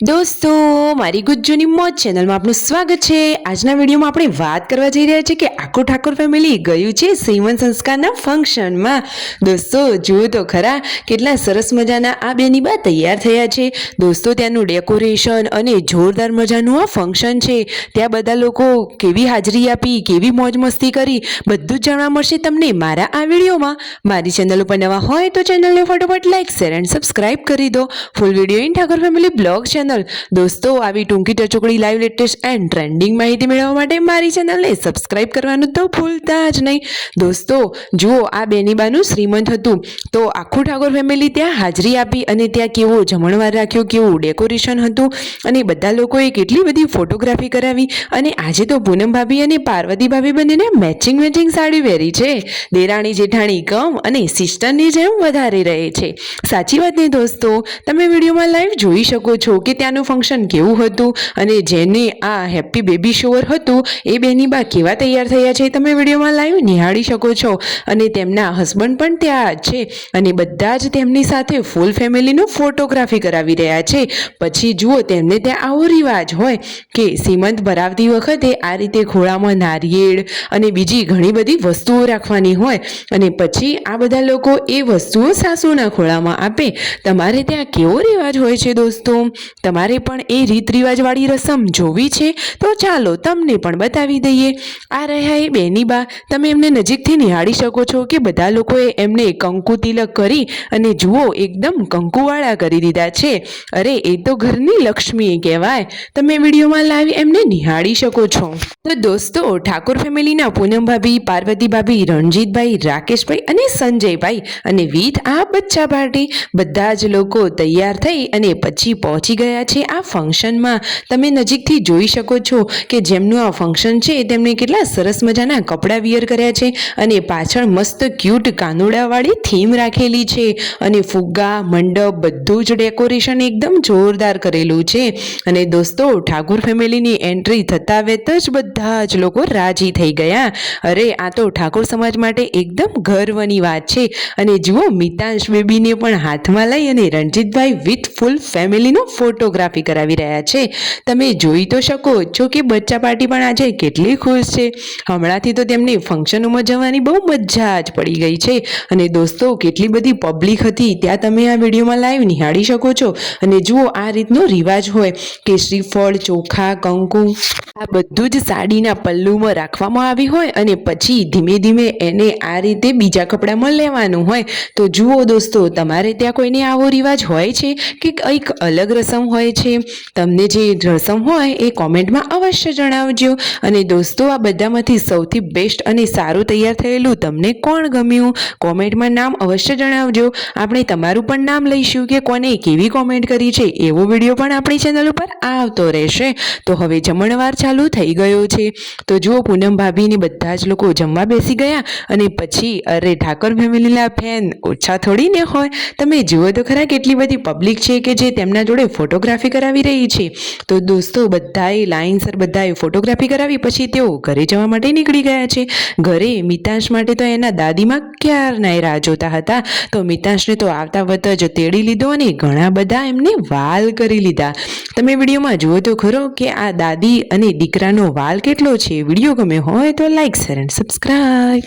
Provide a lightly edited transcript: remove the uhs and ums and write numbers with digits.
દોસ્તો, મારી ગુજ્જુની મોજ ચેનલમાં આપનું સ્વાગત છે। આજના વિડીયોમાં આપણે વાત કરવા જઈ રહ્યા છીએ કે આખું ઠાકોર ફેમિલી ગયું છે શ્રીમંત સંસ્કારના ફંક્શનમાં। દોસ્તો જુઓ તો ખરા કેટલા સરસ મજાના આ બેની બા તૈયાર થયા છે। દોસ્તો ત્યાંનું ડેકોરેશન અને જોરદાર મજાનું આ ફંક્શન છે। ત્યાં બધા લોકો કેવી હાજરી આપી, કેવી મોજ મસ્તી કરી, બધું જ જાણવા મળશે તમને મારા આ વિડીયોમાં। મારી ચેનલ ઉપર નવા હોય તો ચેનલને ફટાફટ લાઈક, શેર એન્ડ સબસ્ક્રાઇબ કરી દો। Full video in Thakor family blog channel. દોસ્તો આવી ટૂંકી ટચોકડી લાઈવ લેટેસ્ટ એન્ડ ટ્રેન્ડિંગ માહિતી મેળવવા માટે મારી ચેનલને સબસ્ક્રાઇબ કરવાનું તો ભૂલતા જ નહીં। દોસ્તો જુઓ આ બેનીબાનું શ્રીમંત હતું તો આખું ઠાકોર ફેમિલી ત્યાં હાજરી આપી અને ત્યાં કેવો જમણવાર રાખ્યો, કેવું ડેકોરેશન હતું અને બધા લોકોએ કેટલી બધી ફોટોગ્રાફી કરાવી। અને આજે તો પૂનમ ભાભી અને પાર્વતી ભાભી બંનેને મેચિંગ સાડી પહેરી છે। દેરાણી જેઠાણી કમ અને સિસ્ટરની જેમ વધારી રહે છે। સાચી વાત ને દોસ્તો, તમે વિડીયોમાં લાઈવ જોઈ શકો છો કે ત્યાંનું ફંક્શન કેવું હતું અને જેને આ હેપી બેબી શોવર હતું એ બેની બા કેવા તૈયાર થયા છે તમે વિડીયોમાં લાઈવ નિહાળી શકો છો। અને તેમના હસબન્ડ પણ ત્યાં છે અને બધા જ તેમની સાથે ફૂલ ફેમિલીનું ફોટોગ્રાફી કરાવી રહ્યા છે। પછી જુઓ તેમને ત્યાં આવો રિવાજ હોય કે સીમંત ભરાવતી વખતે આ રીતે ખોળામાં નારિયેળ અને બીજી ઘણી બધી વસ્તુઓ રાખવાની હોય અને પછી આ બધા લોકો એ વસ્તુઓ સાસુના ખોળામાં આપે। તમારે ત્યાં કેવો રિવાજ હોય છે દોસ્તો? તમારે પણ એ રીત રિવાજવાળી રસમ જોવી છે તો ચાલો તમને પણ બતાવી દઈએ। આ રહ્યા એ બેની બા, તમે એમને નજીકથી નિહાળી શકો છો કે બધા લોકોએ એમને કંકુ તિલક કરી અને જુઓ એકદમ કંકુવાળા કરી દીધા છે। અરે એ તો ઘરની લક્ષ્મી કહેવાય। તમે વિડીયોમાં લાઈવ એમને નિહાળી શકો છો। તો દોસ્તો ઠાકોર ફેમિલીના પૂનમ ભાભી, પાર્વતી ભાભી, રણજીતભાઈ, રાકેશભાઈ અને સંજયભાઈ અને વિથ આ બચ્ચા પાર્ટી બધા જ લોકો તૈયાર થઈ અને પછી પહોંચી ગયા છે આ ફંક્શનમાં। તમે નજીકથી જોઈ શકો છો કે જેમનું આ ફંક્શન છે તેમને કેટલા સરસ મજાના કપડાં વિયર કર્યા છે અને પાછળ મસ્ત ક્યુટ કાનુડાવાળી થીમ રાખેલી છે અને ફુગ્ગા, મંડપ બધું જ ડેકોરેશન એકદમ જોરદાર કરેલું છે। અને દોસ્તો ઠાકોર ફેમિલીની એન્ટ્રી થતા વેત જ બધા જ લોકો રાજી થઈ ગયા। અરે આ તો ઠાકોર સમાજ માટે એકદમ ગર્વની વાત છે। અને જુઓ મિતાંશ બેબીને પણ હાથમાં લઈ અને રણજીતભાઈ વિથ ફૂલ ફેમિલીનો ફોટોગ્રાફી કરાવી રહ્યા છે। તમે જોઈ તો શકો છો કે બચ્ચા પાર્ટી પણ આજે કેટલી ખુશ છે। હમણાંથી તો તેમને ફંક્શનોમાં જવાની બહુ મજા જ પડી ગઈ છે। અને દોસ્તો કેટલી બધી પબ્લિક હતી ત્યાં તમે આ વિડીયોમાં લાઈવ નિહાળી શકો છો। અને જુઓ આ રીતનો રિવાજ હોય કે શ્રીફળ, ચોખા, કંકુ આ બધું જ સાડીના પલ્લુમાં રાખવામાં આવી હોય અને પછી ધીમે ધીમે એને આ રીતે બીજા કપડામાં લેવાનું હોય। તો જુઓ દોસ્તો તમારે ત્યાં કોઈને આવો રિવાજ હોય છે કે કંઈક અલગ રસમ હોય છે? તમને જે રસમ હોય એ કોમેન્ટમાં અવશ્ય જણાવજો। અને દોસ્તો આ બધામાંથી સૌથી બેસ્ટ અને સારું તૈયાર થયેલું તમને કોણ ગમ્યું? કોમેન્ટમાં નામ અવશ્ય જણાવજો। આપણે તમારું પણ નામ લઈશું કે કોને કેવી કોમેન્ટ કરી છે એવો વિડીયો પણ આપણી ચેનલ ઉપર આવતો રહેશે। તો હવે જમણવાર ચાલુ થઈ ગયો છે તો જુઓ પૂનમ ભાભીને બધા જ લોકો જમવા બેસી ગયા અને પછી અરે ઠાકોર ફેમિલીના ફેન ઓછા થોડી ને હોય। તમે જુઓ તો ખરા કેટલી બધી પબ્લિક છે કે જે તેમના જોડે ફોટોગ્રાફી કરાવી રહી છે। તો દોસ્તો બધાએ લાઈનસર બધાએ ફોટોગ્રાફી કરાવી પછી તેઓ ઘરે જવા માટે નીકળી ગયા છે। ઘરે મિતાંશ માટે તો એના દાદીમાં ક્યારના રાહ જોતા હતા તો મિતાંશને તો આવતા વત જ તેડી લીધો અને ઘણા બધા એમને વાલ કરી લીધા। તમે વિડીયોમાં જુઓ તો ખરો કે આ દાદી અને દીકરાનો વાલ કેટલો છે। વિડીયો ગમે હોય તો લાઈક, શેર એન્ડ સબસ્ક્રાઇબ।